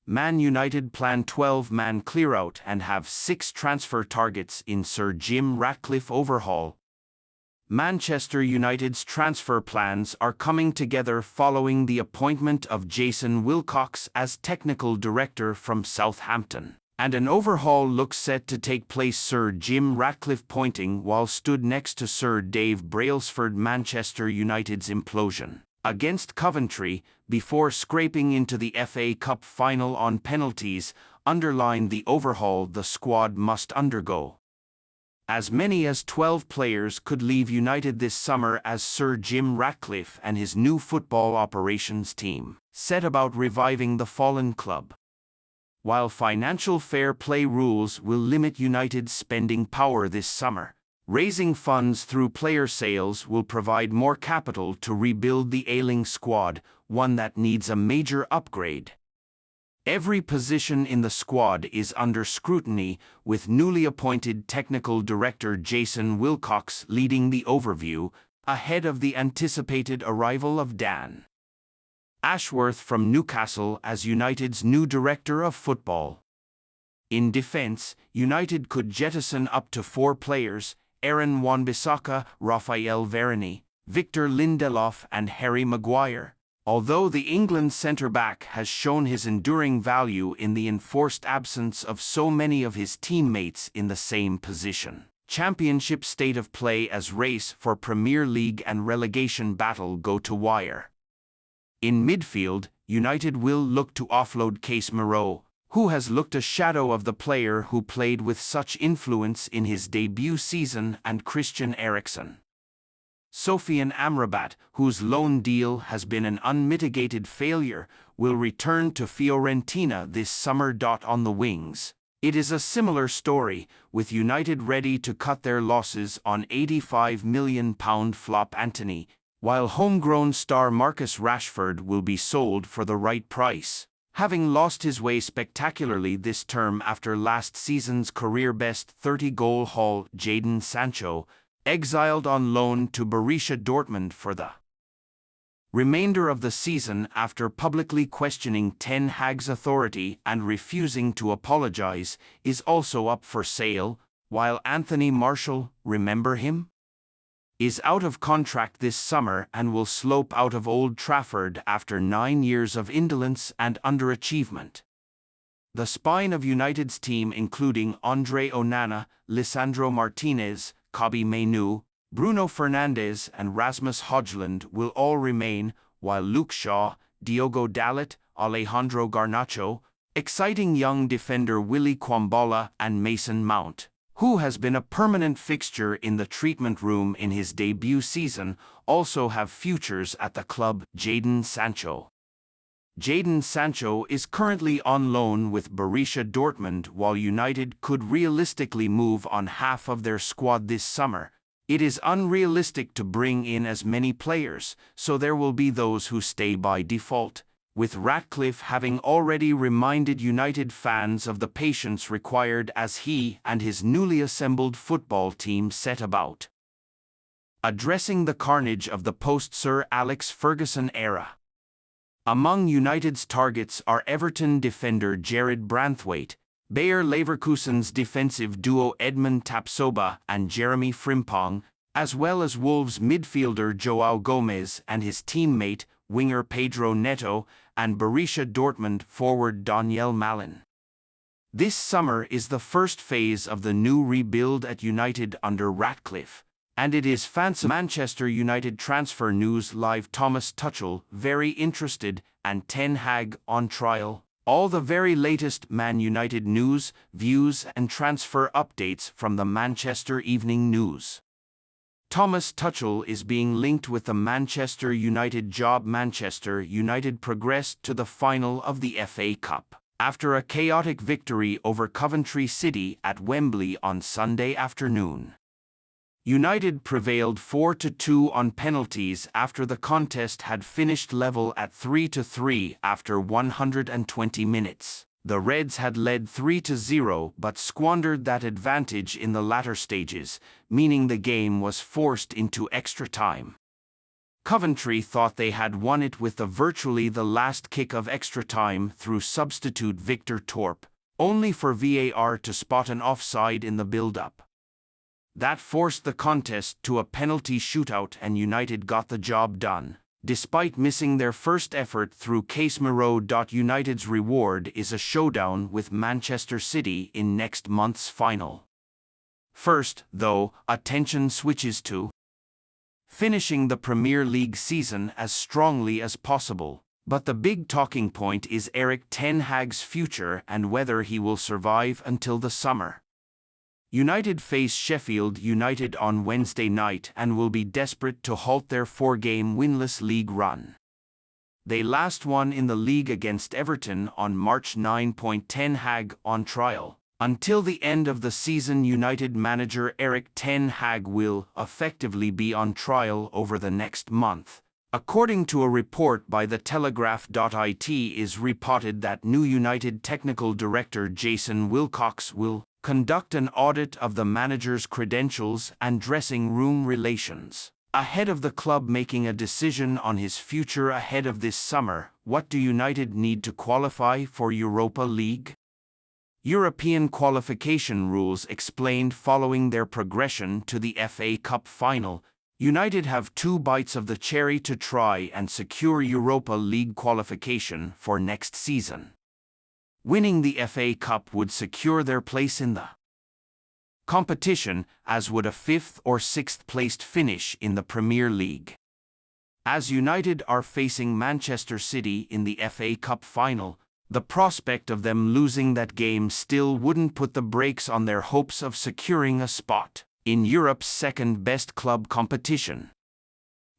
Man United plan 12-man clear-out and have 6 transfer targets in Sir Jim Ratcliffe overhaul. Manchester United's transfer plans are coming together following the appointment of Jason Wilcox as technical director from Southampton, and an overhaul looks set to take place. Sir Jim Ratcliffe pointing while stood next to Sir Dave Brailsford. Manchester United's implosion against Coventry before scraping into the FA Cup final on penalties underlined the overhaul the squad must undergo. As many as 12 players could leave United this summer as Sir Jim Ratcliffe and his new football operations team set about reviving the fallen club. While financial fair play rules will limit United's spending power this summer, raising funds through player sales will provide more capital to rebuild the ailing squad, one that needs a major upgrade. Every position in the squad is under scrutiny, with newly appointed technical director Jason Wilcox leading the overview, ahead of the anticipated arrival of Dan Ashworth from Newcastle as United's new director of football. In defense, United could jettison up to 4 players: Aaron Wan-Bissaka, Raphael Varane, Victor Lindelof and Harry Maguire. Although the England centre-back has shown his enduring value in the enforced absence of so many of his teammates in the same position. Championship state of play as race for Premier League and relegation battle go to wire. In midfield, United will look to offload Casemiro, who has looked a shadow of the player who played with such influence in his debut season, and Christian Eriksen. Sofian Amrabat, whose loan deal has been an unmitigated failure, will return to Fiorentina this summer. On the wings, it is a similar story, with United ready to cut their losses on £85 million flop Antony, while homegrown star Marcus Rashford will be sold for the right price, having lost his way spectacularly this term after last season's career-best 30-goal haul. Jadon Sancho, exiled on loan to Borussia Dortmund for the remainder of the season after publicly questioning Ten Hag's authority and refusing to apologize, is also up for sale, while Anthony Martial, remember him, is out of contract this summer and will slope out of Old Trafford after 9 years of indolence and underachievement. The spine of United's team, including Andre Onana, Lisandro Martinez, Kobbie Mainoo, Bruno Fernandes and Rasmus Højlund will all remain, while Luke Shaw, Diogo Dalot, Alejandro Garnacho, exciting young defender Willy Kwambala and Mason Mount, who has been a permanent fixture in the treatment room in his debut season, also have futures at the club. Jadon Sancho is currently on loan with Borussia Dortmund. While United could realistically move on half of their squad this summer, it is unrealistic to bring in as many players, so there will be those who stay by default, with Ratcliffe having already reminded United fans of the patience required as he and his newly assembled football team set about addressing the carnage of the post-Sir Alex Ferguson era. Among United's targets are Everton defender Jared Branthwaite, Bayer Leverkusen's defensive duo Edmund Tapsoba and Jeremy Frimpong, as well as Wolves midfielder João Gomez and his teammate, winger Pedro Neto, and Borussia Dortmund forward Daniel Malin. This summer is the first phase of the new rebuild at United under Ratcliffe, and it is fancy. Manchester United Transfer News Live. Thomas Tuchel very interested and Ten Hag on trial. All the very latest Man United news, views and transfer updates from the Manchester Evening News. Thomas Tuchel is being linked with the Manchester United job. Manchester United progressed to the final of the FA Cup after a chaotic victory over Coventry City at Wembley on Sunday afternoon. United prevailed 4-2 on penalties after the contest had finished level at 3-3 after 120 minutes. The Reds had led 3-0 but squandered that advantage in the latter stages, meaning the game was forced into extra time. Coventry thought they had won it with virtually the last kick of extra time through substitute Victor Torp, only for VAR to spot an offside in the build-up. That forced the contest to a penalty shootout and United got the job done, despite missing their first effort through Casemiro. United's reward is a showdown with Manchester City in next month's final. First, though, attention switches to finishing the Premier League season as strongly as possible. But the big talking point is Erik ten Hag's future and whether he will survive until the summer. United face Sheffield United on Wednesday night and will be desperate to halt their 4-game winless league run. They last won in the league against Everton on March 9. Ten Hag on trial. Until the end of the season, United manager Erik ten Hag will effectively be on trial over the next month. According to a report by The Telegraph. It is reported that new United technical director Jason Wilcox will conduct an audit of the manager's credentials and dressing room relations. Ahead of the club making a decision on his future ahead of this summer, what do United need to qualify for Europa League? European qualification rules explained following their progression to the FA Cup final. United have 2 bites of the cherry to try and secure Europa League qualification for next season. Winning the FA Cup would secure their place in the competition, as would a 5th or 6th placed finish in the Premier League. As United are facing Manchester City in the FA Cup final, the prospect of them losing that game still wouldn't put the brakes on their hopes of securing a spot in Europe's second-best club competition.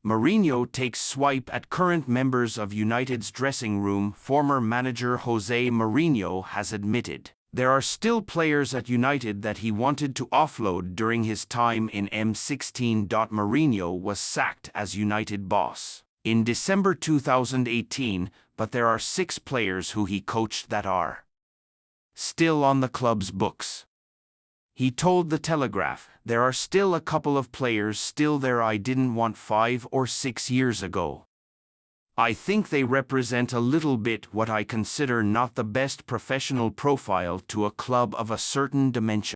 Mourinho takes swipe at current members of United's dressing room. Former manager Jose Mourinho has admitted there are still players at United that he wanted to offload during his time in M16. Mourinho was sacked as United boss in December 2018, but there are 6 players who he coached that are still on the club's books. He told The Telegraph, "There are still a couple of players still there I didn't want 5 or 6 years ago. I think they represent a little bit what I consider not the best professional profile to a club of a certain dimension."